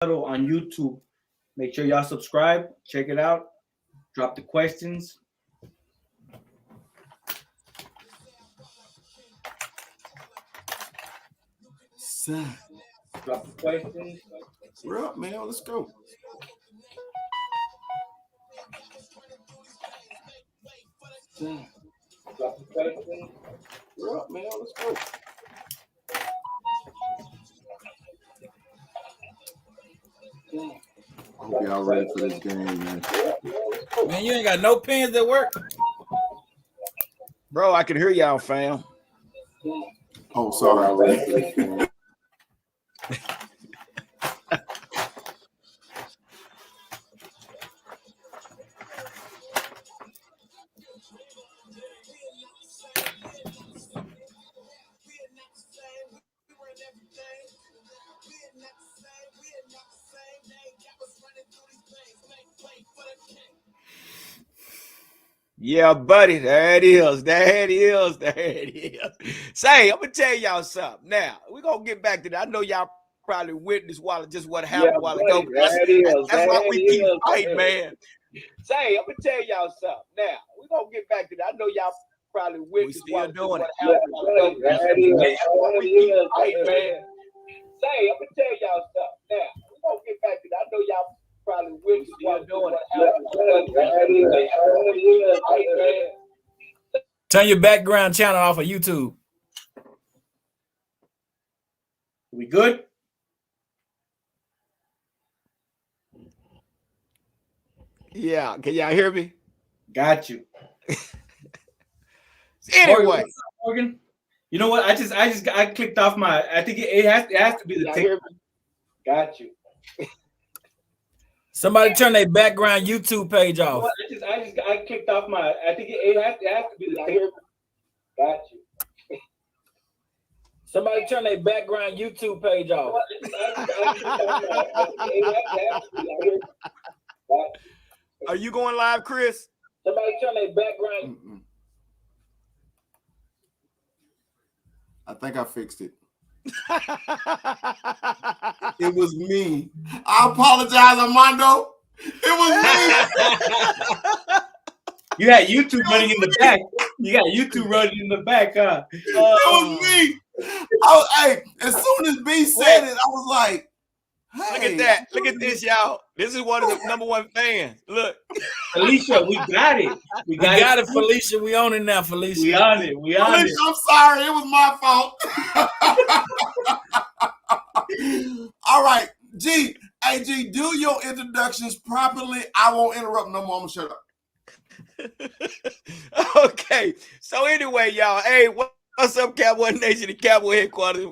Huddle on YouTube. Make sure y'all subscribe. Check it out. Drop the questions. Drop the questions. We're up, man. Let's go. Drop the questions. We're up, man. Let's go. I hope y'all ready for this game, man. Man, you ain't got no pins that work. Bro, I can hear y'all, fam. Oh, sorry. Yeah, buddy. There it is. There it is. There it is. Say, I'm gonna tell y'all something. Now, we're gonna get back to that. I know y'all probably witnessed what happened a while ago. That's why we keep fighting, man. Say, I'm gonna tell y'all something. Now, we're gonna get back to that. I know y'all probably witnessed what happened a while ago. That's why we keep fighting, man. Say, I'm gonna tell y'all something. Now, we're gonna get back to that. I know y'all probably witnessed what happened. Turn your background channel off of YouTube. We good? Yeah, can y'all hear me? Got you. Anyway, Morgan, you know what? I clicked off my. I think it has to be the tick. Got you. Somebody turn their background YouTube page off. You know I clicked off my. I think it has to be the tick. Got you. Somebody turn their background YouTube page off. Are you going live, Chris? Somebody turn their background. I think I fixed it. It was me. I apologize, Armando. It was me. You got YouTube running in the back. You got YouTube running in the back, huh? It was me. Hey, as soon as B said it, I was like, hey. Look at that. Look at this, y'all. This is one of the #1 fans. Look. Felicia, we got it. We got it, Felicia. We on it now, Felicia. We on it. Felicia, I'm sorry. It was my fault. All right. G, hey, G, do your introductions properly. I won't interrupt no more. I'm going to shut up. Okay. So anyway, y'all, hey, what's up, Cowboy Nation, the Cowboy headquarters?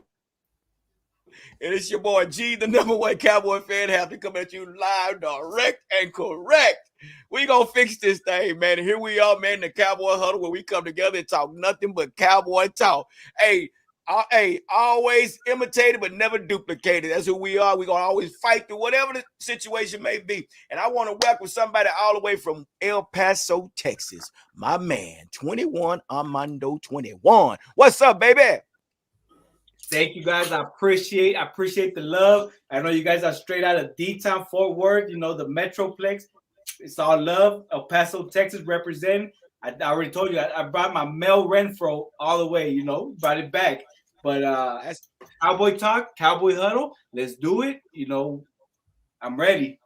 And it's your boy G, the #1 Cowboy fan, have to come at you live, direct, and correct. We gonna fix this thing, man. And here we are, man, the Cowboy Huddle, where we come together and talk nothing but Cowboy talk. Hey, always imitated but never duplicated. That's who we are. We're gonna always fight through whatever the situation may be. And I want to welcome somebody all the way from El Paso, Texas. My man, 21 Armando 21. What's up, baby? Thank you guys. I appreciate the love. I know you guys are straight out of D-Town, Fort Worth, you know, the Metroplex. It's all love. El Paso, Texas represent. I already told you I brought my Mel Renfro all the way, you know, brought it back. But that's Cowboy Talk, Cowboy Huddle. Let's do it. You know, I'm ready.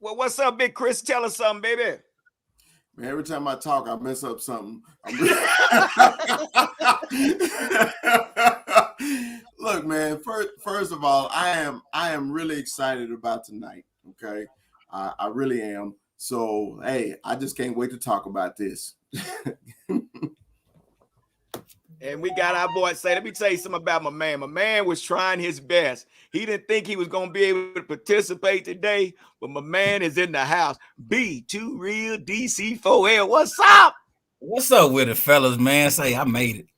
Well, what's up, Big Chris? Tell us something, baby. Man, every time I talk, I mess up something. Look, man. First of all, I am really excited about tonight. Okay, I really am. So, hey, I just can't wait to talk about this. And we got our boy say, let me tell you something about my man. My man was trying his best. He didn't think he was going to be able to participate today, but my man is in the house. B2 Real DC4L. What's up? What's up with it, fellas, man? Say, I made it.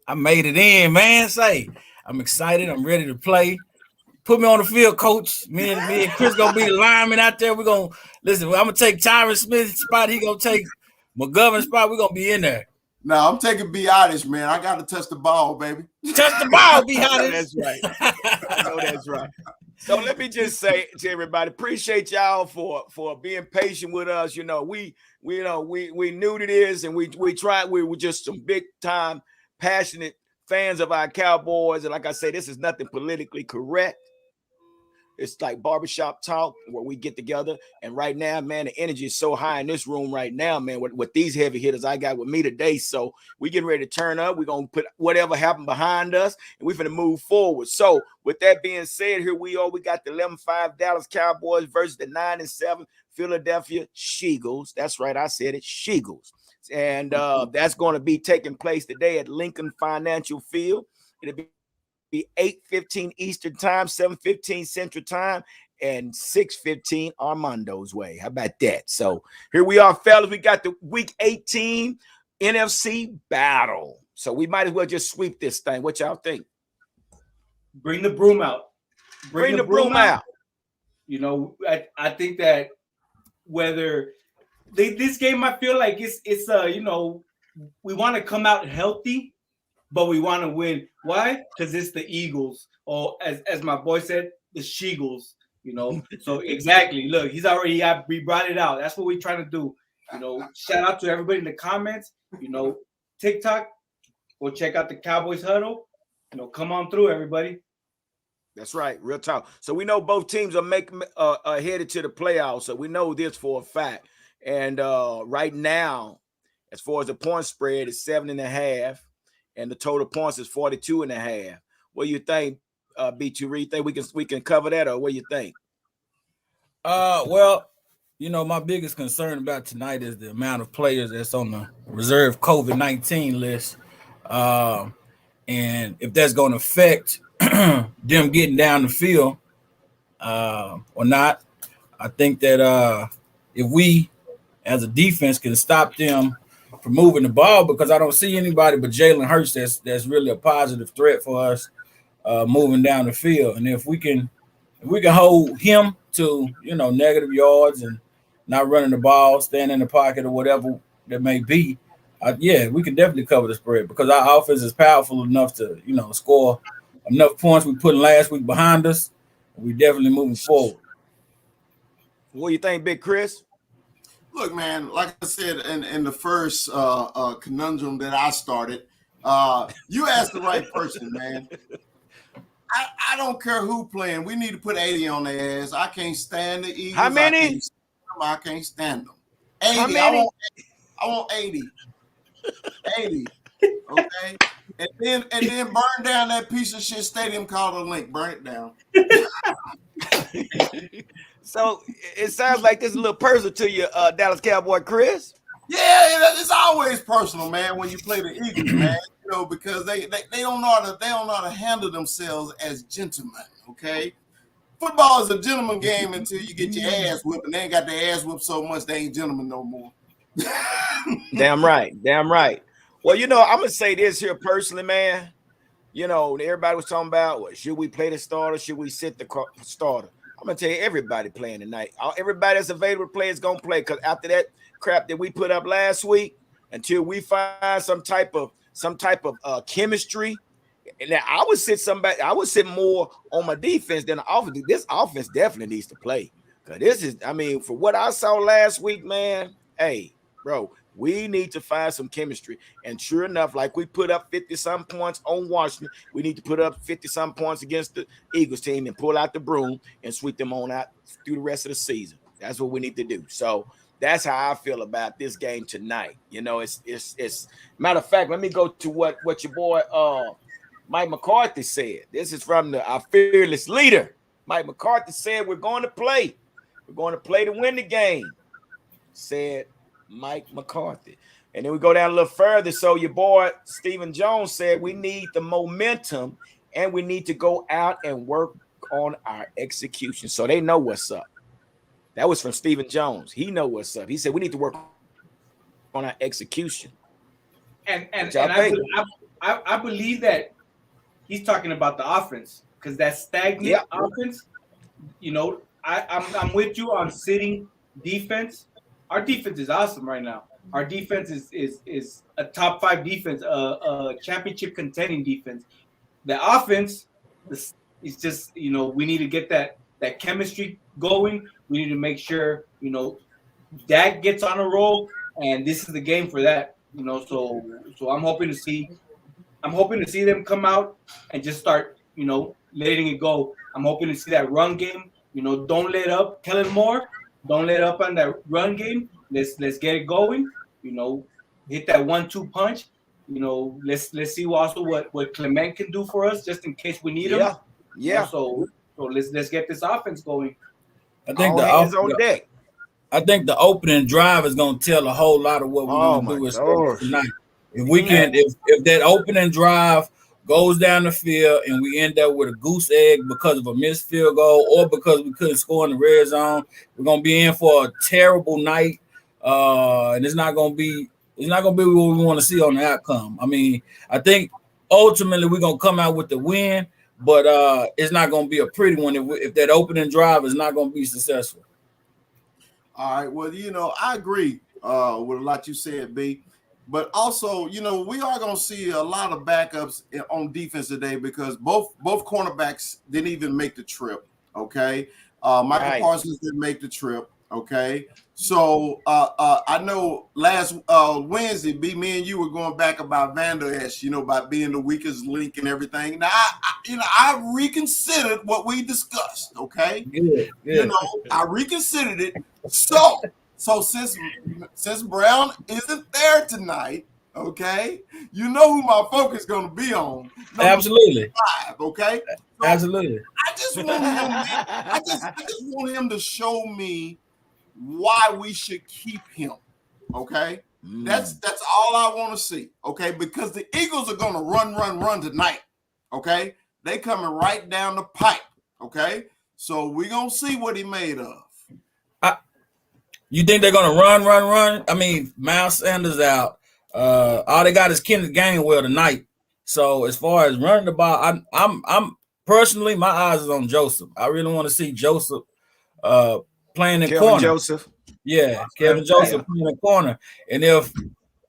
I made it in, man. Say, I'm excited. I'm ready to play. Put me on the field, coach. Me and Chris gonna be the linemen out there. We're gonna listen. I'm gonna take Tyron Smith's spot. He gonna take McGovern's spot. We're gonna be in there. No, I'm taking B Oddish, man. I got to touch the ball, baby. Touch the ball, B Oddish. That's right. I know that's right. So let me just say to everybody, appreciate y'all for being patient with us. You know, we knew it is, and we tried. We were just some big time passionate fans of our Cowboys, and like I say, this is nothing politically correct. It's like barbershop talk where we get together. And right now, man, the energy is so high in this room right now, man, with these heavy hitters I got with me today. So we getting ready to turn up. We're going to put whatever happened behind us, and we're going to move forward. So with that being said, here we are. We got the 11-5 Dallas Cowboys versus the 9-7 Philadelphia Eagles. That's right. I said it, Eagles. And that's going to be taking place today at Lincoln Financial Field. It'll be 8:15 Eastern Time, 7:15 Central Time, and 6:15 Armando's way. How about that? So here we are, fellas. We got the Week 18 NFC battle. So we might as well just sweep this thing. What y'all think? Bring the broom out. Bring the broom out. You know, I think that whether this game, I feel like it's you know, we want to come out healthy, but we want to win. Why? Because it's the Eagles, or as my boy said, the Sheagles. You know, so exactly. Look, we brought it out. That's what we're trying to do. You know, shout out to everybody in the comments. You know, TikTok. Go check out the Cowboys Huddle. You know, come on through, everybody. That's right, real talk. So we know both teams are headed to the playoffs. So we know this for a fact. And right now, as far as the point spread, it's 7.5. And the total points is 42.5. What do you think, B2 Reed? Think we can cover that, or what do you think? Well, you know, my biggest concern about tonight is the amount of players that's on the reserve COVID-19 list, and if that's going to affect them getting down the field or not. I think that if we, as a defense, can stop them from moving the ball, because I don't see anybody but Jalen Hurts that's really a positive threat for us moving down the field. And if we can hold him to, you know, negative yards and not running the ball, staying in the pocket or whatever that may be, yeah, we can definitely cover the spread, because our offense is powerful enough to, you know, score enough points. We put last week behind us, and we definitely moving forward. What do you think, Big Chris? Look, man, like I said in the first conundrum that I started, you asked the right person, man. I don't care who playing. We need to put 80 on their ass. I can't stand the Eagles. How many? I can't stand them. 80. How many? I want 80. 80. Okay. And then burn down that piece of shit stadium called the Link. Burn it down. So it sounds like this is a little personal to you, Dallas Cowboy Chris. Yeah, it's always personal, man, when you play the Eagles, man. You know, because they don't know how to handle themselves as gentlemen. Okay, football is a gentleman game until you get your ass whipped, and they ain't got their ass whipped so much they ain't gentlemen no more. Damn right. Well, you know, I'm gonna say this here personally, man. You know, everybody was talking about, well, should we play the starter? Should we sit the starter? I'm gonna tell you, everybody playing tonight. Everybody that's available to play is gonna play, because after that crap that we put up last week, until we find some type of chemistry, and now I would sit more on my defense than the offense. This offense definitely needs to play, because this is, I mean, for what I saw last week, man. Hey, bro, we need to find some chemistry. And sure enough, like we put up 50-some points on Washington, we need to put up 50-some points against the Eagles team and pull out the broom and sweep them on out through the rest of the season. That's what we need to do. So that's how I feel about this game tonight. You know, it's matter of fact, let me go to what your boy Mike McCarthy said. This is from our fearless leader. Mike McCarthy said, we're going to play. We're going to play to win the game, said Mike McCarthy. And then we go down a little further. So your boy Stephen Jones said we need the momentum, and we need to go out and work on our execution. So they know what's up. That was from Stephen Jones. He know what's up. He said we need to work on our execution. And I believe that he's talking about the offense, because that stagnant offense, you know, I'm with you on sitting defense. Our defense is awesome right now. Our defense is a top 5 defense, a championship contending defense. The offense, It's just, we need to get that chemistry going. We need to make sure, Dak gets on a roll, and this is the game for that. So I'm hoping to see them come out and just start, letting it go. I'm hoping to see that run game. Don't let up, Kellen Moore. Don't let up on that run game. Let's get it going. Hit that 1-2 punch. Let's see also what Clement can do for us, just in case we need him. Yeah. So let's get this offense going. I think All hands on deck. I think the opening drive is going to tell a whole lot of what we're going to do tonight. If we can, if that opening drive goes down the field and we end up with a goose egg because of a missed field goal or because we couldn't score in the red zone, we're going to be in for a terrible night, and it's not going to be what we want to see on the outcome. I mean, I think ultimately we're going to come out with the win, but it's not going to be a pretty one if that opening drive is not going to be successful. All right. Well, I agree with a lot you said, B. But also, we are going to see a lot of backups on defense today because both cornerbacks didn't even make the trip. Okay. Michael Parsons didn't make the trip. Okay. So I know last Wednesday, B, me and you were going back about Vander Esch, about being the weakest link and everything. Now, I reconsidered what we discussed. Okay. Good. I reconsidered it. So since Brown isn't there tonight, okay, you know who my focus is going to be on. Absolutely. 5, okay. So absolutely. I just want him. I just want him to show me why we should keep him. Okay, that's all I want to see. Okay, because the Eagles are going to run tonight. Okay, they coming right down the pipe. Okay, so we're gonna see what he made of. You think they're gonna run? I mean, Miles Sanders out. All they got is Kenneth Gainwell tonight. So as far as running the ball, I'm personally, my eyes is on Joseph. I really want to see Joseph playing in corner. Joseph. Yeah, Kevin Joseph playing in corner. And if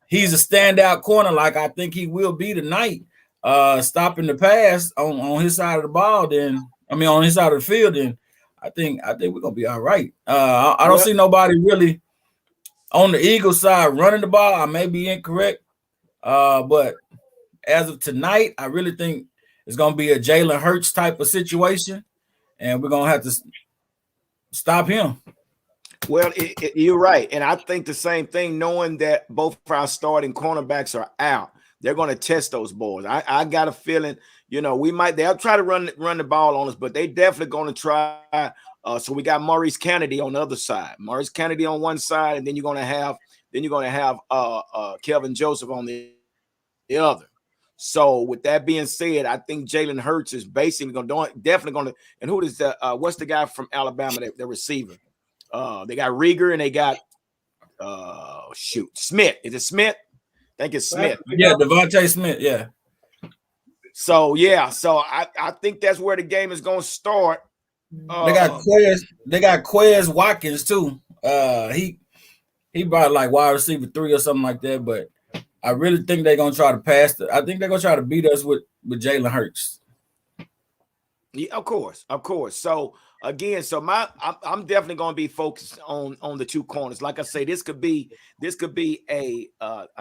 he's a standout corner like I think he will be tonight, stopping the pass on his side of the ball, on his side of the field, then I think we're gonna be all right. I don't see nobody really on the Eagles side running the ball. I may be incorrect, but as of tonight, I really think it's gonna be a Jalen Hurts type of situation, and we're gonna have to stop him. Well, you're right, and I think the same thing. Knowing that both of our starting cornerbacks are out, they're going to test those boys. I got a feeling, they'll try to run the ball on us, but they definitely going to try. So we got Maurice Kennedy on the other side, Maurice Kennedy on one side, and then you're going to have Kelvin Joseph on the other. So with that being said, I think Jalen Hurts is basically definitely going to. And who is the what's the guy from Alabama, the receiver? They got Rieger and they got Smith. Is it Smith? I think it's Smith. Yeah, Devontae Smith. Yeah. So I think that's where the game is going to start. They got Quez Watkins too. He brought like wide receiver 3 or something like that. But I really think they're gonna try to pass I think they're gonna try to beat us with Jalen Hurts. Yeah, of course. So again, I'm definitely going to be focused on the two corners. Like I say, this could be a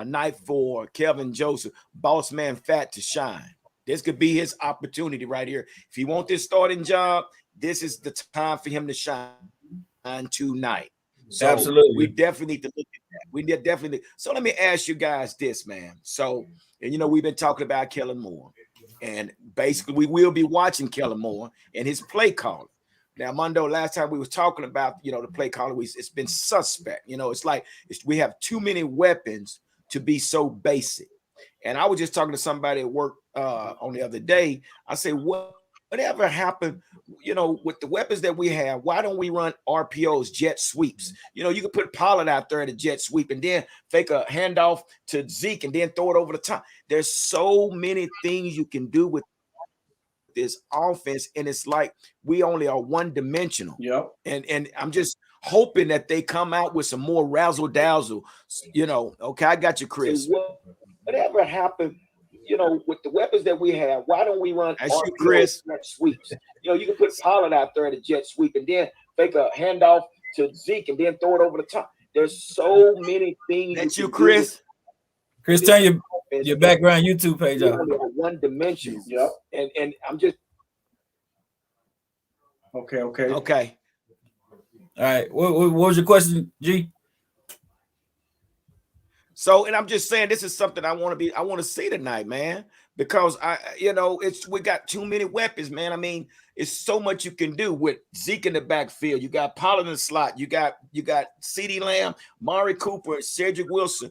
night for Kelvin Joseph, boss man Fat, to shine. This could be his opportunity right here. If he wants this starting job, this is the time for him to shine tonight. So absolutely, we definitely need to look at that. We definitely. So let me ask you guys this, man. So, and we've been talking about Kellen Moore. And basically, we will be watching Kellen Moore and his play caller. Now, Mondo, last time we was talking about, the play caller, it's been suspect. It's like we have too many weapons to be so basic. And I was just talking to somebody at work on the other day. I say, whatever happened, with the weapons that we have, why don't we run RPOs, jet sweeps? You can put Pollard out there at a jet sweep and then fake a handoff to Zeke and then throw it over the top. There's so many things you can do with this offense, and it's like we only are one-dimensional. Yep. And I'm just hoping that they come out with some more razzle-dazzle. Okay, I got you, Chris. So whatever happened, with the weapons that we have, why don't we run That's you, RPO Chris. jet sweeps? You can put Pollard out there at a jet sweep and then fake a handoff to Zeke and then throw it over the top. There's so many things. That's you, Chris. Chris, turn your background YouTube page off. One dimension. Yep. And I'm just Okay. All right. What was your question, G? So, and I'm just saying, this is something I want to see tonight, man, because we got too many weapons, man. I mean, it's so much you can do with Zeke in the backfield. You got Pollard in the slot. You got CeeDee Lamb, Mari Cooper, Cedric Wilson.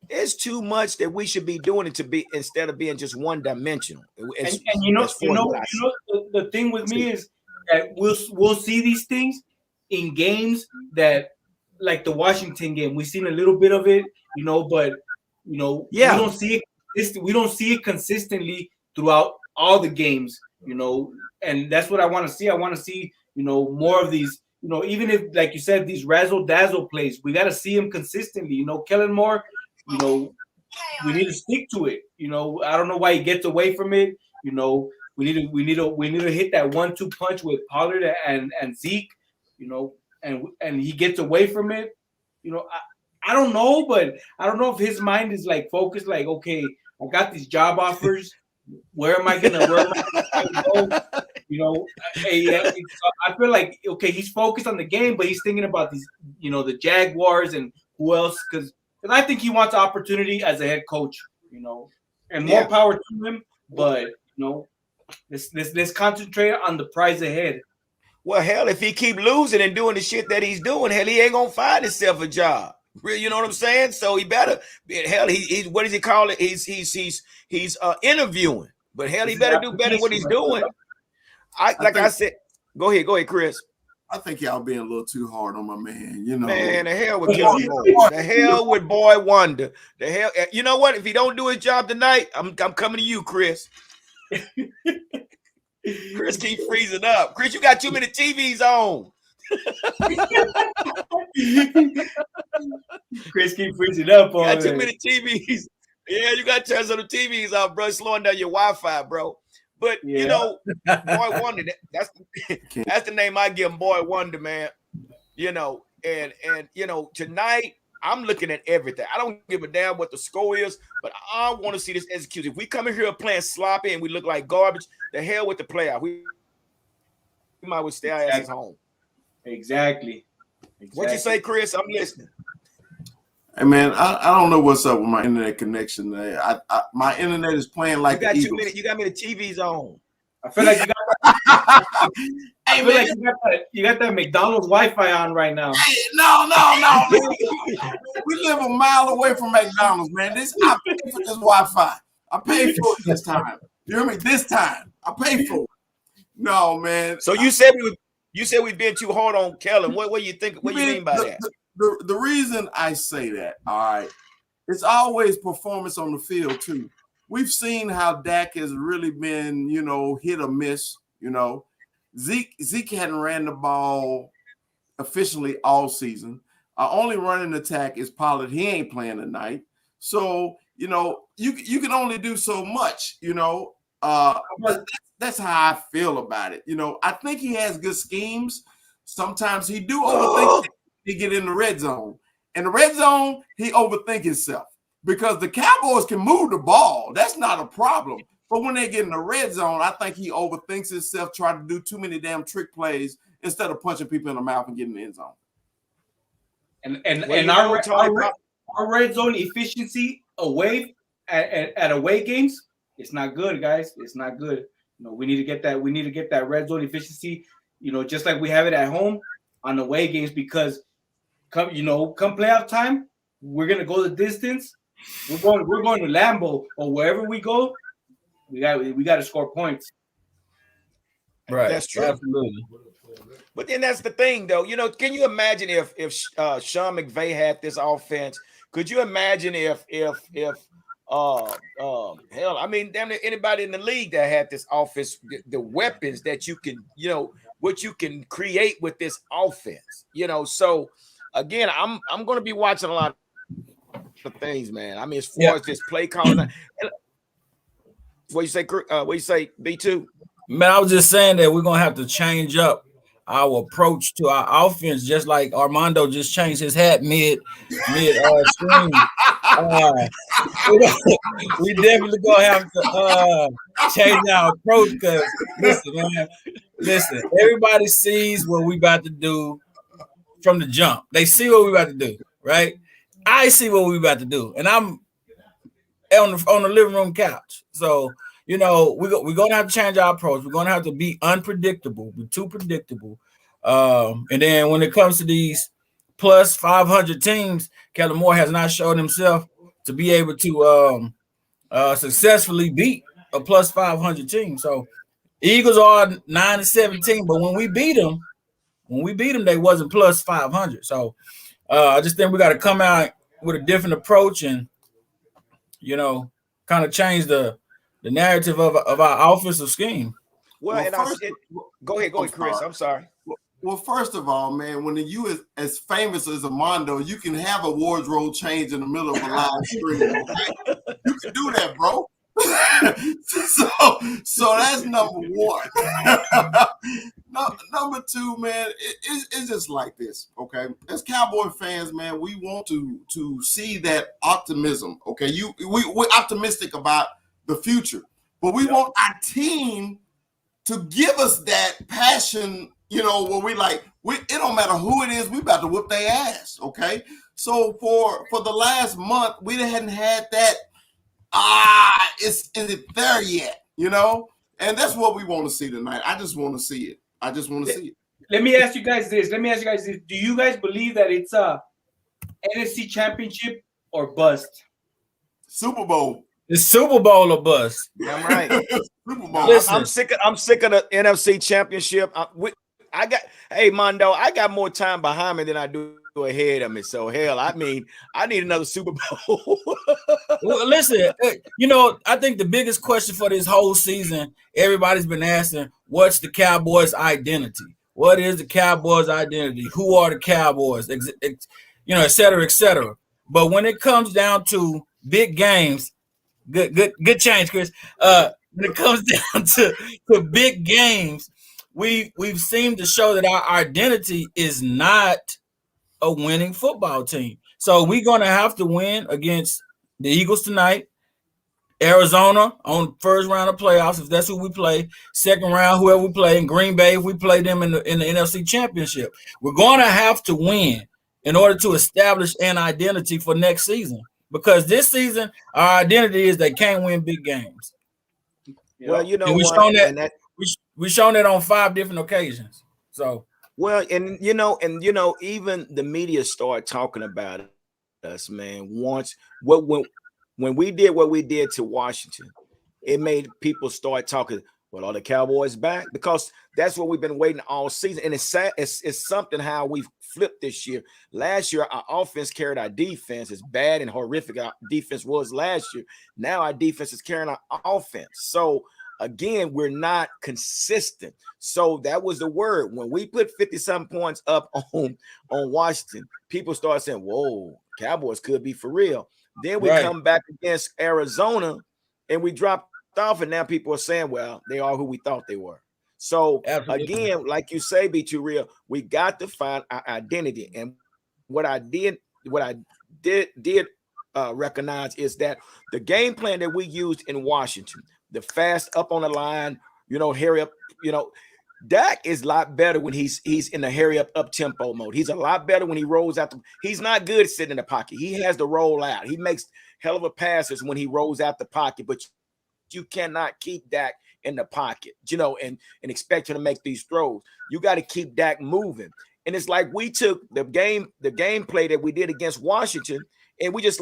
It's too much that we should be doing it to be instead of being just one dimensional. And the thing with me is that we'll see these things in games that, like the Washington game, we've seen a little bit of it, but we don't see it. We don't see it consistently throughout all the games, and that's what I want to see. I want to see, more of these, even if, like you said, these razzle dazzle plays, we got to see them consistently. Kellen Moore, we need to stick to it. I don't know why he gets away from it. We need to hit that 1-2 punch with Pollard and Zeke, and he gets away from it. I don't know, but I don't know if his mind is like focused, like, okay, I got these job offers. Where am I gonna go? I feel like, okay, he's focused on the game, but he's thinking about these, the Jaguars and who else, because I think he wants opportunity as a head coach, and more power to him. But let's concentrate on the prize ahead. Well, hell, if he keep losing and doing the shit that he's doing, hell, he ain't gonna find himself a job. You know what I'm saying? So he better, hell, he's what does he call it? He's interviewing, but hell, he better do better than what he's doing. I said, go ahead, Chris. I think y'all being a little too hard on my man. Man, the hell with Kevin Moore. The hell with Boy Wonder. The hell, you know what? If he don't do his job tonight, I'm coming to you, Chris. Chris keep freezing up. Chris, you got too many TVs on. Chris keep freezing up on. You got too many TVs. Yeah, you got to turn some of the TVs off, bro. Slowing down your Wi-Fi, bro. But Boy Wonder, that's the name I give him, Boy Wonder, man. And tonight I'm looking at everything. I don't give a damn what the score is, but I want to see this executed. If we come in here playing sloppy and we look like garbage, the hell with the playoff. We might as well stay our asses home. Exactly. What you say, Chris? I'm listening. Hey man, I don't know what's up with my internet connection. My internet is playing like you got the too Eagles. many. You got many TVs on. I feel like you got that McDonald's Wi-Fi on right now. Hey, no. We live a mile away from McDonald's, man. I pay for this Wi-Fi. I paid for it this time. You hear me? This time I paid for it. No, man. So you said we've been too hard on Kellen. What do you think? What do you mean by that? The reason I say that, all right, it's always performance on the field too. We've seen how Dak has really been, hit or miss. Zeke hadn't ran the ball efficiently all season. Our only running attack is Pollard. He ain't playing tonight. So, you can only do so much, that's how I feel about it. I think he has good schemes. Sometimes he do overthink it. He get in the red zone. In the red zone, he overthink himself because the Cowboys can move the ball. That's not a problem. But when they get in the red zone, I think he overthinks himself, trying to do too many damn trick plays instead of punching people in the mouth and getting in the end zone. And our red zone efficiency away at away games, it's not good, guys. It's not good. We need to get that. We need to get that red zone efficiency, just like we have it at home on away games, because come playoff time, we're gonna go the distance. We're going to Lambeau or wherever we go. We got to score points. Right. That's true. Absolutely. But then that's the thing, though. Can you imagine if Sean McVay had this offense? Could you imagine if hell, I mean, damn near anybody in the league that had this offense, the weapons that you can, what you can create with this offense, So again, I'm going to be watching a lot of things, man. I mean, as far as this play calling, What you say? What you say? B2. Man, I was just saying that we're gonna have to change up our approach to our offense, just like Armando just changed his hat mid stream. Uh, we definitely gonna have to change our approach because listen, man, listen, everybody sees what we about to do from the jump. They see what we about to do, right? I see what we about to do, and I'm on the living room couch. So we're gonna have to change our approach. We're gonna have to be unpredictable, be too predictable. And then when it comes to these plus 500 teams, Kellen Moore has not shown himself to be able to successfully beat a plus 500 team. So Eagles are 9-17, but when we beat them, they wasn't plus 500. So I just think we got to come out with a different approach and kind of change the narrative of our offensive scheme. Well, and go ahead, Chris. I'm sorry. Well, first of all, man, when you is as famous as Armando, you can have a wardrobe change in the middle of a live stream. Okay? You can do that, bro. so that's number one. Number two, man, it's just like this, okay? As Cowboy fans, man, we want to see that optimism, okay? We're optimistic about the future, but we want our team to give us that passion, where it don't matter who it is, we about to whip their ass, okay? So for the last month, we hadn't had that. Is it there yet? And that's what we want to see tonight. I just want to see it. Let me ask you guys this. Do you guys believe that it's a NFC Championship or bust? Super Bowl. It's Super Bowl or bust. I'm right. Super Bowl. Listen. I'm sick of the NFC Championship. Hey Mondo, I got more time behind me than I do ahead of me. So hell, I need another Super Bowl. Well, listen, I think the biggest question for this whole season, everybody's been asking, what's the Cowboys' identity? What is the Cowboys' identity? Who are the Cowboys? Et cetera, et cetera. But when it comes down to big games, good change, Chris. When it comes down to big games, we've seemed to show that our identity is not a winning football team. So we're going to have to win against the Eagles tonight, Arizona on first round of playoffs, if that's who we play, second round, whoever we play, in Green Bay, if we play them in the NFC Championship. We're going to have to win in order to establish an identity for next season. Because this season, our identity is they can't win big games. Well, we've shown that on 5 different occasions. So and even the media started talking about us, man. When we did what we did to Washington, it made people start talking. Well, are the Cowboys back? Because that's what we've been waiting all season, and it's something how we've flipped this year. Last year, our offense carried our defense. As bad and horrific our defense was last year, now our defense is carrying our offense. So again, we're not consistent. So that was the word. When we put 50-something points up on Washington, people start saying, whoa, Cowboys could be for real. Then we come back against Arizona and we drop off, and now people are saying, well, they are who we thought they were. So again, like you say, be too real, we got to find our identity. And what I did recognize is that the game plan that we used in Washington, the fast up on the line, hurry up, Dak is a lot better when he's in the hurry up tempo mode. He's a lot better when he rolls out. He's not good sitting in the pocket. He has to roll out. He makes hell of a passes when he rolls out the pocket, but you cannot keep Dak in the pocket, and expect him to make these throws. You got to keep Dak moving. And it's like we took the game play that we did against Washington, and we just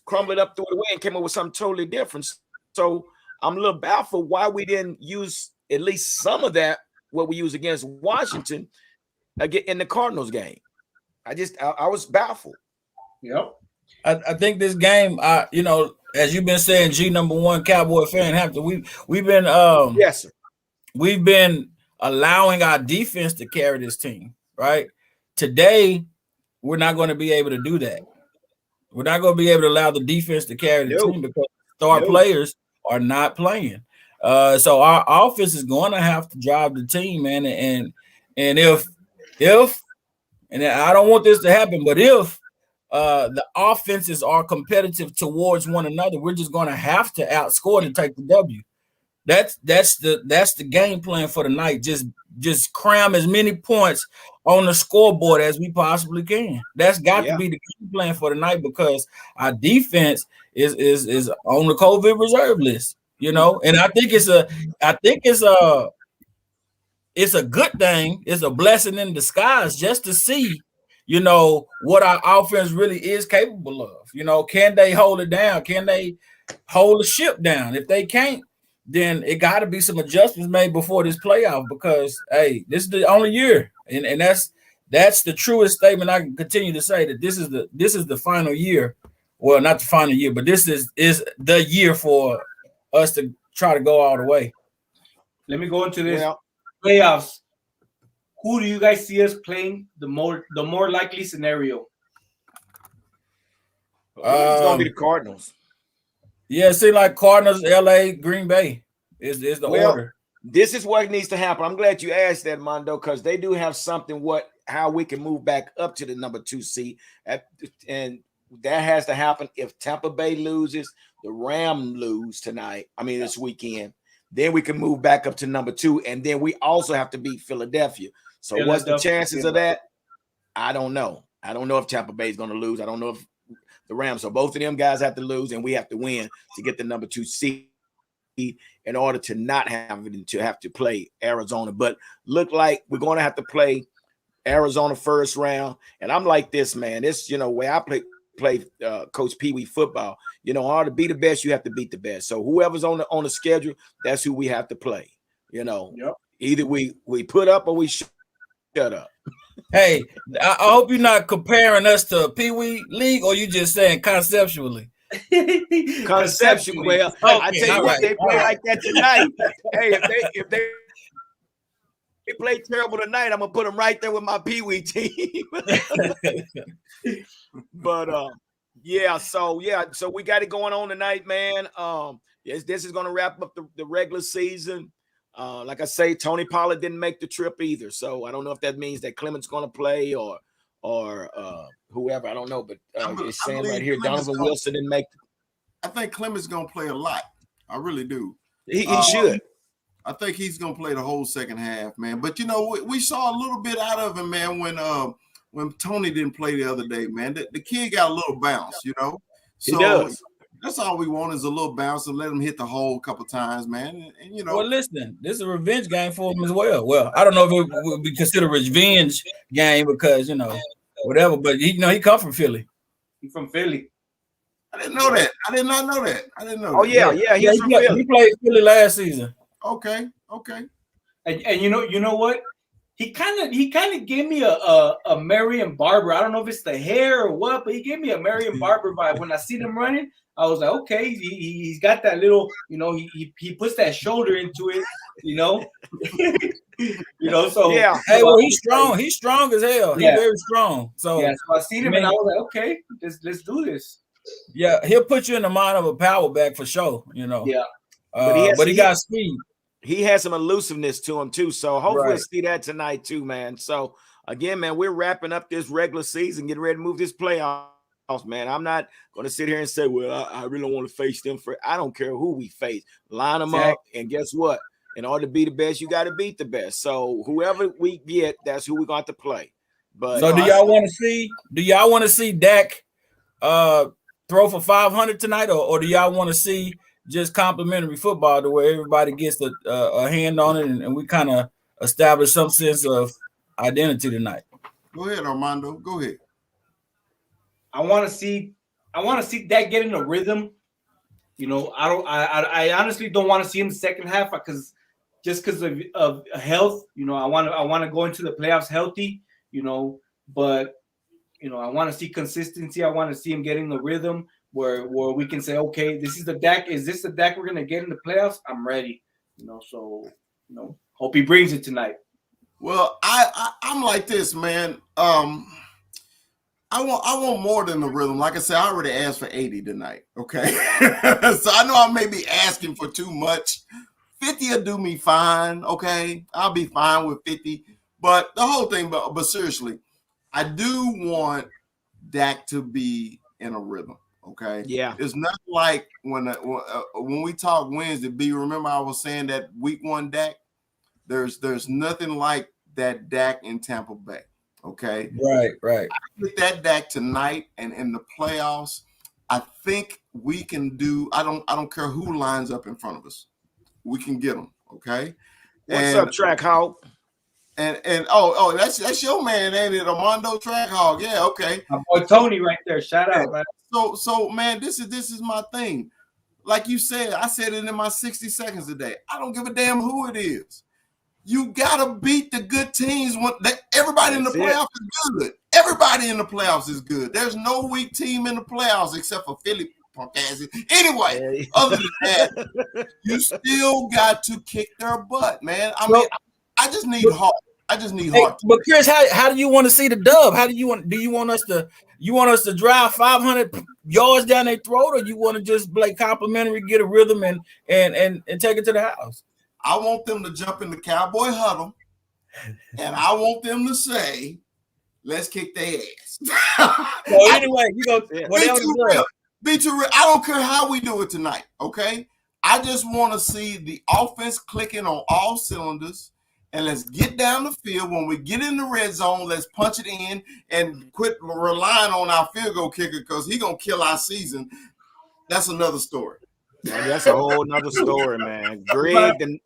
crumbled it up, threw it away, and came up with something totally different. So I'm a little baffled why we didn't use at least some of that, what we used against Washington again in the Cardinals game. I was baffled. Yep. I think this game, as you've been saying, G1 Cowboy fan, we've been yes, sir. We've been allowing our defense to carry this team, right? Today, we're not going to be able to do that. We're not going to be able to allow the defense to carry the team because star players are not playing. So our offense is going to have to drive the team, man. And if and I don't want this to happen, but if the offenses are competitive towards one another, we're just going to have to outscore to take the W. That's the game plan for the night. Just cram as many points on the scoreboard as we possibly can. That's got to be the game plan for the night because our defense is on the COVID reserve list. You know, and I think it's a good thing. It's a blessing in disguise just to see, you know, what our offense really is capable of. You know, can they hold it down? Can they hold the ship down? If they can't, then it got to be some adjustments made before this playoff because, hey, this is the only year. And that's the truest statement I can continue to say, that this is the final year. Well, not the final year, but this is the year for us to try to go all the way. Let me go into this playoffs. Who do you guys see us playing the more likely scenario? It's gonna be the Cardinals. Yeah, it seems like Cardinals, LA, Green Bay is the order. This is what needs to happen. I'm glad you asked that, Mondo, because they do have something how we can move back up to the number 2 seed. And that has to happen if Tampa Bay loses, the Rams lose tonight. I mean, this weekend. Then we can move back up to number 2. And then we also have to beat Philadelphia. So what's the chances of that? I don't know. I don't know if Tampa Bay is going to lose. I don't know if the Rams. So both of them guys have to lose, and we have to win to get the number 2 seed in order to not have to play Arizona. But look like we're going to have to play Arizona first round. And I'm like this, man. This, way I play Coach Pee Wee football. In order to be the best, you have to beat the best. So whoever's on the schedule, that's who we have to play. Either we put up or we shut up. Hey, I hope you're not comparing us to Pee Wee League, or you just saying conceptually. Conceptually. Well, I tell you what, they play like that tonight. Hey, if they play terrible tonight, I'm gonna put them right there with my Pee Wee team. But so we got it going on tonight, man. Yes, this is gonna wrap up the regular season. Like I say, Tony Pollard didn't make the trip either, so I don't know if that means that Clement's going to play or whoever. I don't know, but it's saying right here, Donovan Wilson didn't make. I think Clement's going to play a lot. I really do. He should. I think he's going to play the whole second half, man. But we saw a little bit out of him, man, when Tony didn't play the other day, man. The kid got a little bounce, So, he does. That's all we want is a little bounce and let him hit the hole a couple times, man. And Well, listen, this is a revenge game for him as well. Well, I don't know if it would be considered a revenge game because whatever, but he come from Philly. He's from Philly. I didn't know that. I did not know that. I didn't know. Oh yeah, he's from Philly. He played Philly last season. Okay. And you know what? He kind of gave me a Marion Barber. I don't know if it's the hair or what, but he gave me a Marion Barber vibe. When I see him running, I was like, okay, he's got that little, he puts that shoulder into it, So yeah. Hey, well, he's strong. He's strong as hell. He's very strong. So yeah, so I seen him and I was like, okay, let's do this. Yeah, he'll put you in the mind of a power back for sure. Yeah, but he got speed. He has some elusiveness to him too. So hopefully we'll see that tonight too, man. So again, man, we're wrapping up this regular season, getting ready to move this playoff. Man, I'm not going to sit here and say, well, I really don't want to face them. I don't care who we face. Line them up, and guess what? In order to be the best, you got to beat the best. So whoever we get, that's who we're going to play. But so do y'all want to see? Do y'all want to see Dak throw for 500 tonight, or do y'all want to see just complimentary football to where everybody gets a hand on it and we kind of establish some sense of identity tonight? Go ahead, Armando. Go ahead. I want to see Dak get in a rhythm. I honestly don't want to see him the second half because of health. I want to go into the playoffs healthy. But I want to see consistency. I want to see him getting the rhythm where we can say, okay, this is the Dak. Is this the Dak we're gonna get in the playoffs? I'm ready. So hope he brings it tonight. Well, I'm like this, man. I want more than the rhythm. Like I said, I already asked for 80 tonight. Okay. So I know I may be asking for too much. 50 will do me fine. Okay. I'll be fine with 50. But the whole thing, but seriously, I do want Dak to be in a rhythm. Okay. Yeah. It's not like when we talk Wednesday, B, remember I was saying that week 1 Dak, there's nothing like that Dak in Tampa Bay. Okay. Right. I get that Dak tonight, and in the playoffs, I think we can do. I don't care who lines up in front of us. We can get them. Okay. What's up, Track Hawk? And that's your man, ain't it? Armando Trackhawk. Yeah, okay. My boy Tony right there. Shout out, man. So man, this is my thing. Like you said, I said it in my 60 seconds today. I don't give a damn who it is. You gotta beat the good teams. Everybody in the playoffs is good. Everybody in the playoffs is good. There's no weak team in the playoffs except for Philly. Anyway, other than that, you still got to kick their butt, man. I just need heart. I just need heart. But Chris, how do you want to see the dub? How do you want us to drive 500 yards down their throat, or you want to just play complimentary, get a rhythm, and take it to the house? I want them to jump in the Cowboy huddle, and I want them to say, "Let's kick their ass." So anyway, you go whatever. Be too real. I don't care how we do it tonight. Okay, I just want to see the offense clicking on all cylinders, and let's get down the field. When we get in the red zone, let's punch it in and quit relying on our field goal kicker because he's gonna kill our season. That's another story. Man, that's a whole nother story, man. Greg,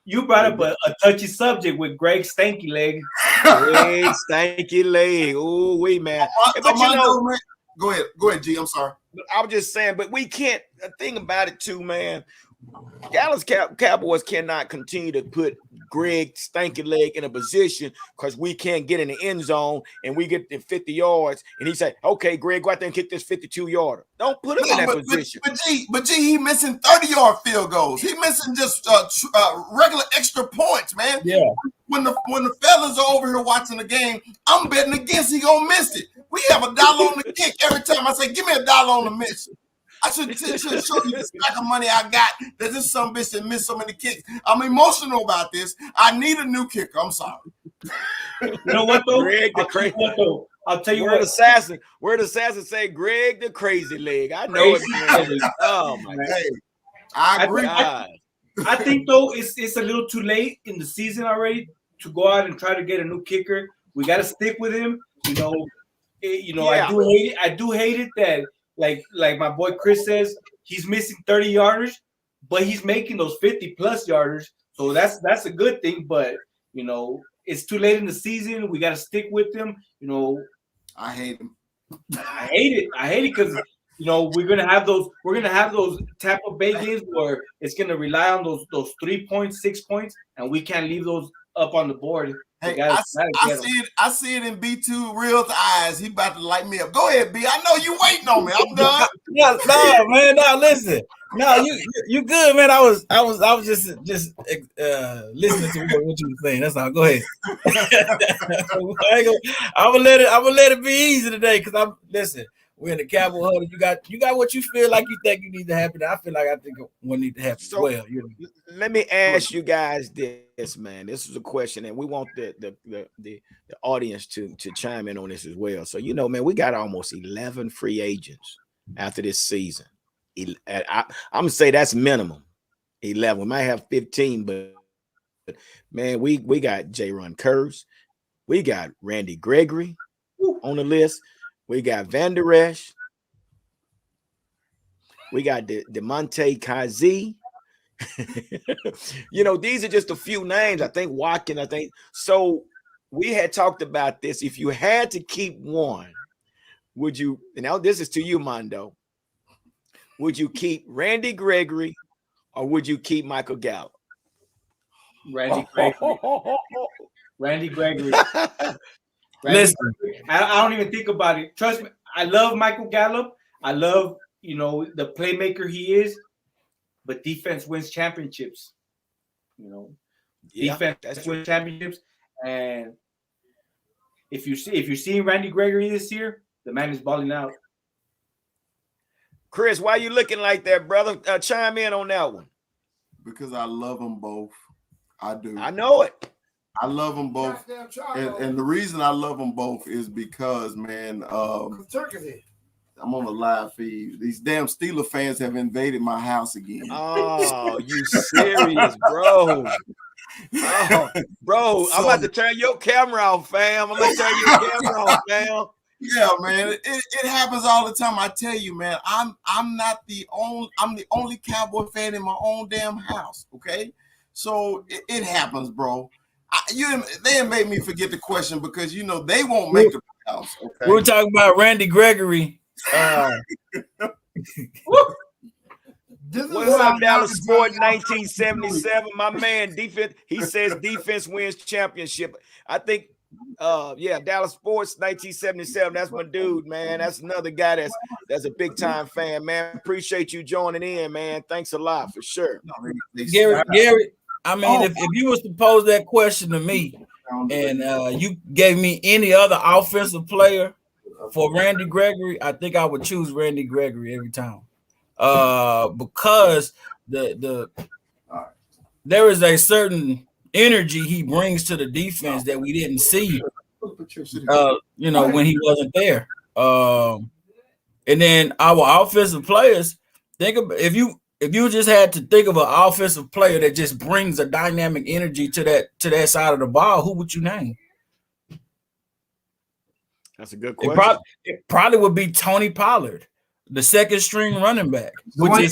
you brought up a touchy subject with Greg Stanky Leg. Greg Stanky Leg. Ooh, wee, man. But you know, man, go ahead, G. I'm sorry. I was just saying, but we can't. The thing about it too, man. Dallas Cowboys cannot continue to put Greg Stanky Leg in a position because we can't get in the end zone and we get the 50 yards and he said, "Okay, Greg, go out there and kick this 52-yarder." Don't put him in that position. But G, he missing 30-yard field goals. He missing just regular extra points, man. Yeah. When the fellas are over here watching the game, I'm betting against he gonna miss it. We have $1 on the kick every time. I say, "Give me $1 on the miss." I should show you the stack of money I got that this some bitch that missed so many kicks. I'm emotional about this. I need a new kicker. I'm sorry. You know what though? Greg the crazy. I'll tell you Word what. assassin. Word assassin say Greg the crazy leg. I know it. Oh my God. Hey, I agree. I think though it's a little too late in the season already to go out and try to get a new kicker. We got to stick with him. Yeah. I do hate it that. Like my boy Chris says, he's missing 30 yarders, but he's making those 50+ yarders. So that's a good thing. But it's too late in the season. We got to stick with him. I hate him. I hate it because we're gonna have those Tampa Bay games where it's gonna rely on those 3 points, 6 points, and we can't leave those up on the board. Hey, I see it in B2 Real's eyes. He about to light me up. Go ahead, B. I know you waiting on me. I'm done. No, man. No, listen. No, you good, man. I was just listening to what you were saying. That's all. Go ahead. I'm gonna let it be easy today because listen. We're in the Cowboy huddle. You got what you feel like you think you need to happen. I think what need to happen as well. Let me ask you guys this, man. This is a question, and we want the audience to chime in on this as well. So man, we got almost 11 free agents after this season. I'm gonna say that's minimum 11. We might have 15, but man, we got Jaron Curse, we got Randy Gregory on the list. We got Van Der Esch. We got DeMonte Kazee. These are just a few names. I think Watkins. So. We had talked about this. If you had to keep one, would you? Now this is to you, Mondo. Would you keep Randy Gregory or would you keep Michael Gallup? Randy Gregory. Randy Gregory. Listen, I don't even think about it. Trust me, I love Michael Gallup. I love, the playmaker he is, but defense wins championships. Defense wins championships. And if you're seeing Randy Gregory this year, the man is balling out. Chris, why you looking like that, brother? Chime in on that one. Because I love them both. I do. I know it. I love them both. And the reason I love them both is because, man, I'm on a live feed. These damn Steeler fans have invaded my house again. Oh, you serious, bro? Oh, bro, I'm about to turn your camera off, fam. I'm gonna turn your camera off, fam. Yeah, man, it happens all the time. I tell you, man, I'm the only Cowboy fan in my own damn house. Okay, so it happens, bro. They made me forget the question because they won't make the playoffs. Okay, we were talking about Randy Gregory. What's up, Dallas Sport 1977? My man, defense. He says defense wins championship. I think. Dallas Sports 1977. That's my dude, man. That's another guy that's a big time fan, man. Appreciate you joining in, man. Thanks a lot for sure. Gary, I mean, if you was to pose that question to me and you gave me any other offensive player for Randy Gregory, I think I would choose Randy Gregory every time. Because there is a certain energy he brings to the defense that we didn't see, when he wasn't there. And then our offensive players, think of if you just had to think of an offensive player that just brings a dynamic energy to that side of the ball, who would you name? That's a good question. It probably would be Tony Pollard, the second string running back, which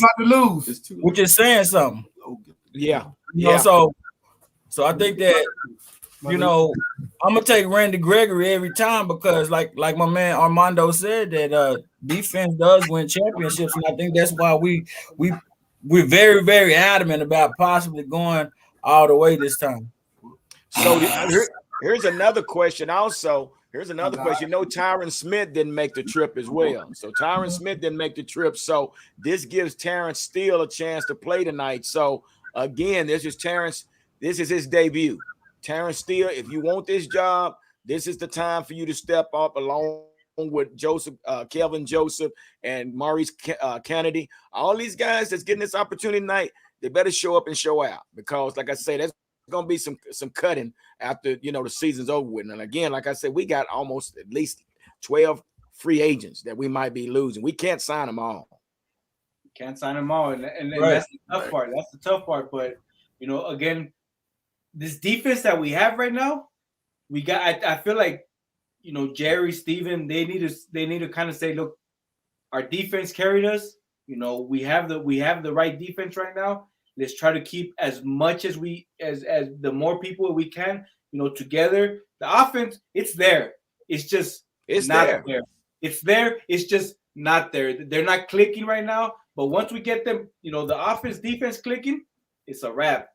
is saying something. Yeah. So I think that I'm gonna take Randy Gregory every time because like my man Armando said that defense does win championships, and I think that's why we're very, very adamant about possibly going all the way this time. So here's another question also. Tyron Smith didn't make the trip as well. So Tyron Smith didn't make the trip. So this gives Terrence Steele a chance to play tonight. So again, this is his debut. Terrence Steele, if you want this job, this is the time for you to step up along with Kelvin Joseph and Maurice Kennedy. All these guys that's getting this opportunity tonight, they better show up and show out because, like I say, that's going to be some cutting after, the season's over with. And again, like I said, we got almost at least 12 free agents that we might be losing. We can't sign them all. Can't sign them all. And right. That's the tough part. That's the tough part. But, again, this defense that we have right now, I feel like, Jerry, Steven, they need to kind of say, look, our defense carried us. We have the right defense right now. Let's try to keep as much as the more people we can, together. The offense, it's there. It's just not there. It's there. It's just not there. They're not clicking right now. But once we get them, the offense, defense clicking, it's a wrap.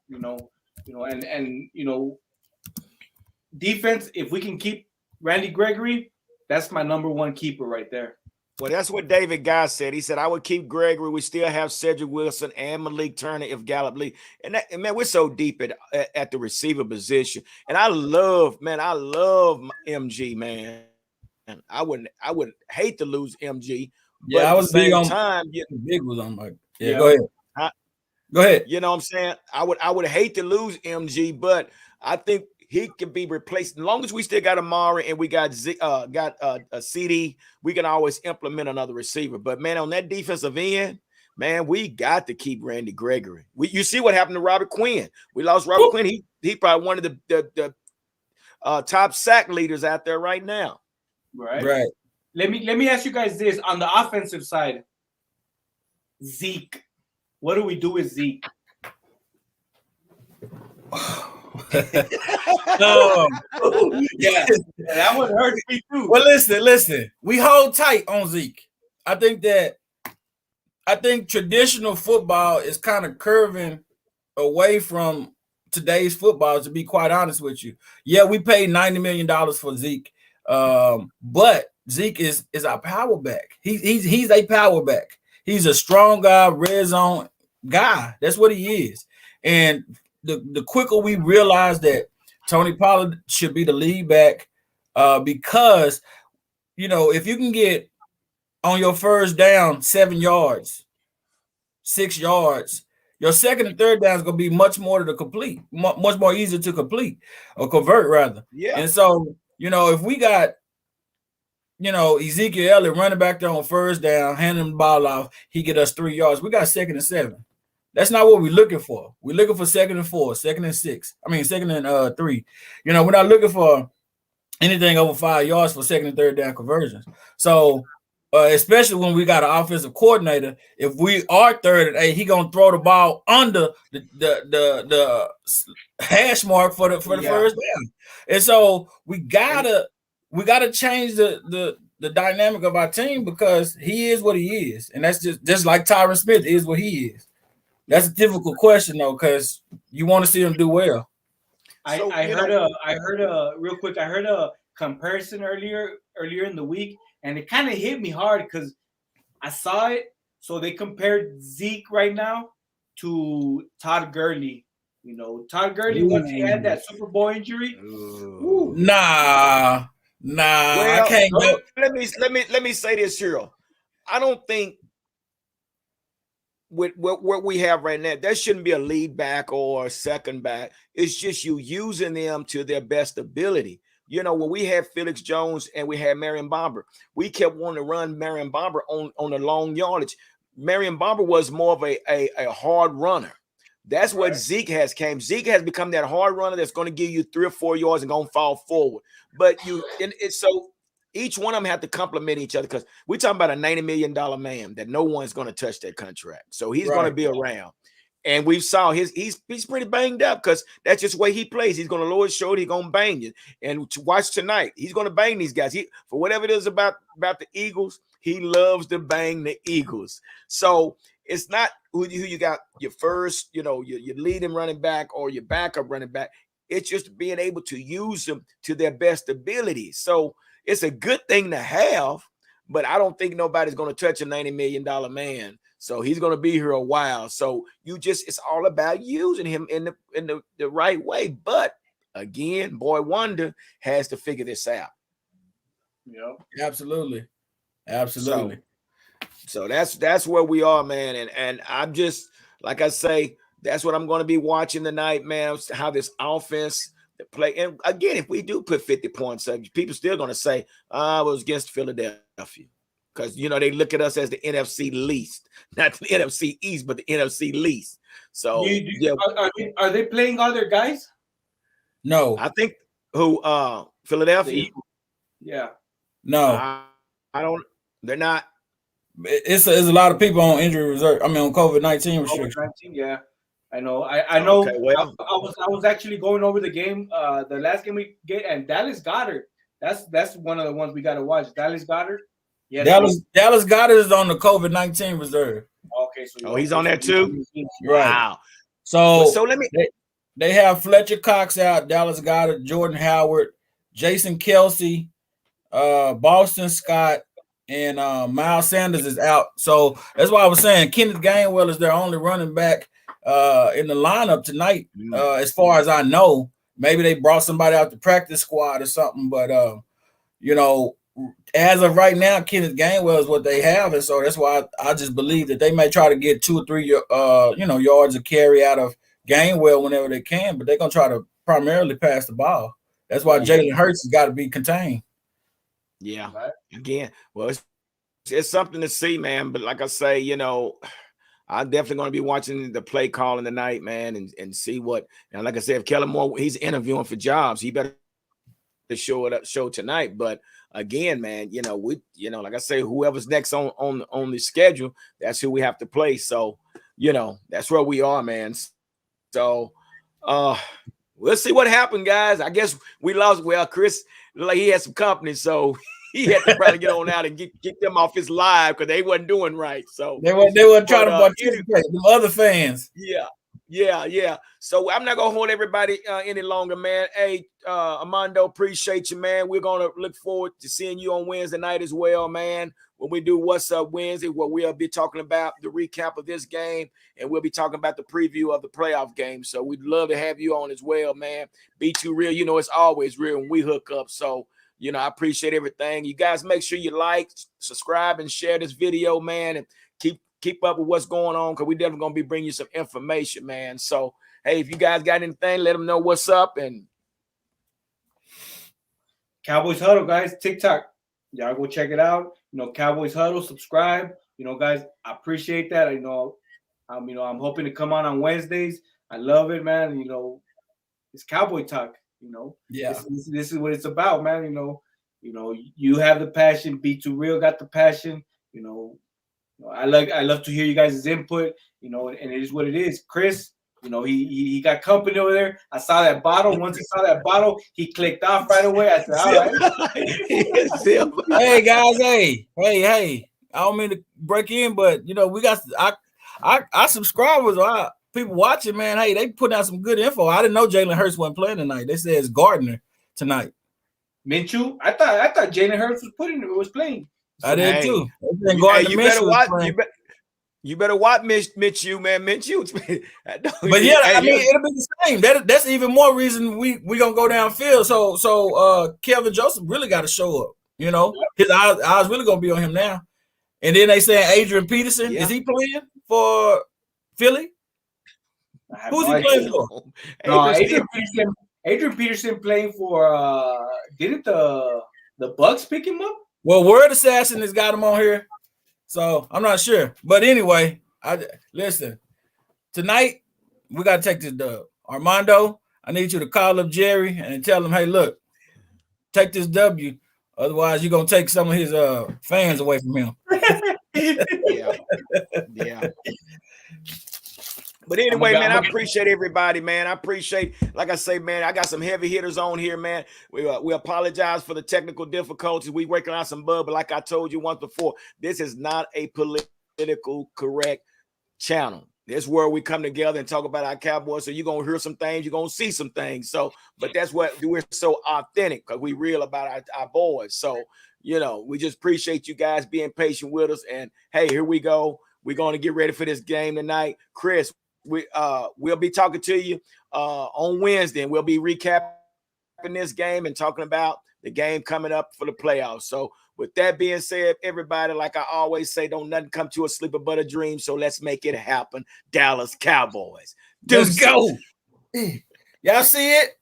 Defense. If we can keep Randy Gregory, that's my number one keeper right there. Well, that's what David Guy said. He said, I would keep Gregory. We still have Cedric Wilson and Malik Turner if Gallup leaves. And man, we're so deep at the receiver position. And I love MG, man. And I wouldn't hate to lose MG. Yeah, I was big on time. Big was on my Go ahead. Go ahead. You know what I'm saying? I would hate to lose MG, but I think he can be replaced as long as we still got Amari and we got a CD. We can always implement another receiver. But man, on that defensive end, man, we got to keep Randy Gregory. You see what happened to Robert Quinn? We lost Robert Quinn. He probably one of the top sack leaders out there right now. Right. Let me ask you guys this on the offensive side. Zeke, what do we do with Zeke? Yeah, that would hurt me too. Well, listen. We hold tight on Zeke. I think traditional football is kind of curving away from today's football. To be quite honest with you, yeah, we paid $90 million for Zeke, but Zeke is our power back. He's a power back. He's a strong guy, red zone guy. That's what he is. And the quicker we realize that Tony Pollard should be the lead back, because if you can get on your first down 7 yards, 6 yards, your second and third down is going to be much more to complete, much more easier to complete or convert rather. Yeah. And so, if we got, Ezekiel Elliott running back there on first down, handing the ball off, he get us 3 yards. We got 2nd and 7. That's not what we're looking for. We're looking for 2nd and 4, 2nd and 6. I mean, 2nd and 3. We're not looking for anything over 5 yards for 2nd and 3rd down conversions. So, especially when we got an offensive coordinator, if we are 3rd and 8, he gonna throw the ball under the hash mark for the first down. And so we gotta change the dynamic of our team because he is what he is, and that's just like Tyron Smith is what he is. That's a difficult question though, because you want to see him do well. I heard a comparison earlier in the week, and it kind of hit me hard because I saw it. So they compared Zeke right now to Todd Gurley. Todd Gurley, once he had that Super Bowl injury. Nah. Well, I can't go. Let me say this here. I don't think with what we have right now, there shouldn't be a lead back or a second back. It's just you using them to their best ability. When we had Felix Jones and we had Marion Barber, we kept wanting to run Marion Barber on the long yardage. Marion Barber was more of a hard runner. That's what Zeke has came. Zeke has become that hard runner that's going to give you 3 or 4 yards and going to fall forward. But so each one of them have to complement each other because we're talking about a $90 million man that no one's going to touch that contract. So he's going to be around. And we saw he's pretty banged up because that's just the way he plays. He's going to lower his shoulder. He's going to bang you. And to watch tonight, he's going to bang these guys. For whatever it is about the Eagles, he loves to bang the Eagles. So it's not who you got your first, your leading running back or your backup running back. It's just being able to use them to their best ability. So it's a good thing to have, but I don't think nobody's going to touch a $90 million man. So he's going to be here a while. So it's all about using him in the right way. But again, Boy Wonder has to figure this out. Yeah, absolutely. So that's where we are, man. And I'm just, like I say, that's what I'm going to be watching tonight, man. How this offense play. And again, if we do put 50 points up, people still going to say, I was against Philadelphia. Because, they look at us as the NFC least. Not the NFC East, but the NFC least. So, are they playing other guys? No. I think Philadelphia? Yeah. No. I don't. They're not. It's a lot of people on injury reserve. I mean, on COVID-19 restrictions. COVID-19, yeah. I know. I know. Okay, well. I was actually going over the game, the last game we get, and Dallas Goedert. That's one of the ones we got to watch. Dallas Goedert. Yeah, Dallas Goedert is on the COVID-19 reserve. Okay, so he's on there too. Right. Wow. So let me. They have Fletcher Cox out, Dallas Goedert, Jordan Howard, Jason Kelsey, Boston Scott, and Miles Sanders is out. So that's why I was saying Kenneth Gainwell is their only running back in the lineup tonight. As far as I know, maybe they brought somebody out the practice squad or something, but as of right now, Kenneth Gainwell is what they have, and so that's why I just believe that they may try to get 2 or 3 yards of carry out of Gainwell whenever they can, but they're gonna try to primarily pass the ball. That's why Jalen Hurts has got to be contained. Yeah. Again, well, it's something to see, man. But like I say, I'm definitely going to be watching the play call in the night, man, and see what. And like I said, if Kellen Moore, he's interviewing for jobs, he better show tonight. But again, man, like I say, whoever's next on the schedule, that's who we have to play. So, that's where we are, man. So, we'll see what happened, guys. I guess we lost. Well, Chris, like he had some company, so he had to probably get on out and get them off his live because they wasn't doing right. So they were trying to participate. The other fans. Yeah. So I'm not gonna hold everybody any longer, man. Hey, Armando, appreciate you, man. We're gonna look forward to seeing you on Wednesday night as well, man. When we do What's Up Wednesday, where we'll be talking about the recap of this game, and we'll be talking about the preview of the playoff game. So we'd love to have you on as well, man. Be Too Real, it's always real when we hook up. So You know, I appreciate everything. You guys make sure you like, subscribe, and share this video, man, and keep up with what's going on, because we definitely gonna be bringing you some information, man. So, hey, if you guys got anything, let them know what's up. And Cowboys Huddle, guys, TikTok. Y'all go check it out. You know, Cowboys Huddle, subscribe. You know, guys, I appreciate that. You know, I'm hoping to come on Wednesdays. I love it, man. You know, it's Cowboy talk. You know, Yeah. This is what it's about, man. You know, you have the passion. Be Too Real got the passion. You know, I love to hear you guys' input. You know, and it is what it is. Chris, you know, he got company over there. I saw that bottle. Once he saw that bottle, he clicked off right away. I said, all right. Hey guys, hey. I don't mean to break in, but you know, we got our subscribers, our people watching, man. Hey, they put out some good info. I didn't know Jalen Hurts wasn't playing tonight. They said it's Gardner tonight. Minshew? I thought Jalen Hurts was playing. I did too. Hey, you better watch. You better watch Minshew, man. Minshew. But yeah, I mean, it'll be the same. That's even more reason we gonna go downfield. So Kelvin Joseph really got to show up. You know, his eyes really gonna be on him now. And then they saying Adrian Peterson, is he playing for Philly? Who's he playing for? No, Adrian Peterson playing for didn't the Bucks pick him up? Well, Word Assassin has got him on here, so I'm not sure. But anyway, listen. Tonight we gotta take this dub. Armando, I need you to call up Jerry and tell him, hey, look, take this W. Otherwise, you're gonna take some of his fans away from him. Yeah. But anyway, man, I appreciate everybody, man. I appreciate, like I say, man, I got some heavy hitters on here, man. We apologize for the technical difficulties. We working on some bug, but like I told you once before, this is not a political correct channel. This is where we come together and talk about our Cowboys. So you're gonna hear some things, you're gonna see some things. So, but that's what we're so authentic, because we real about our boys. So, you know, we just appreciate you guys being patient with us. And hey, here we go. We're going to get ready for this game tonight. Chris, we'll be talking to you on Wednesday, and we'll be recapping this game and talking about the game coming up for the playoffs. So with that being said, everybody, like I always say, don't nothing come to a sleeper but a dream. So let's make it happen. Dallas Cowboys. Let's go. Y'all see it?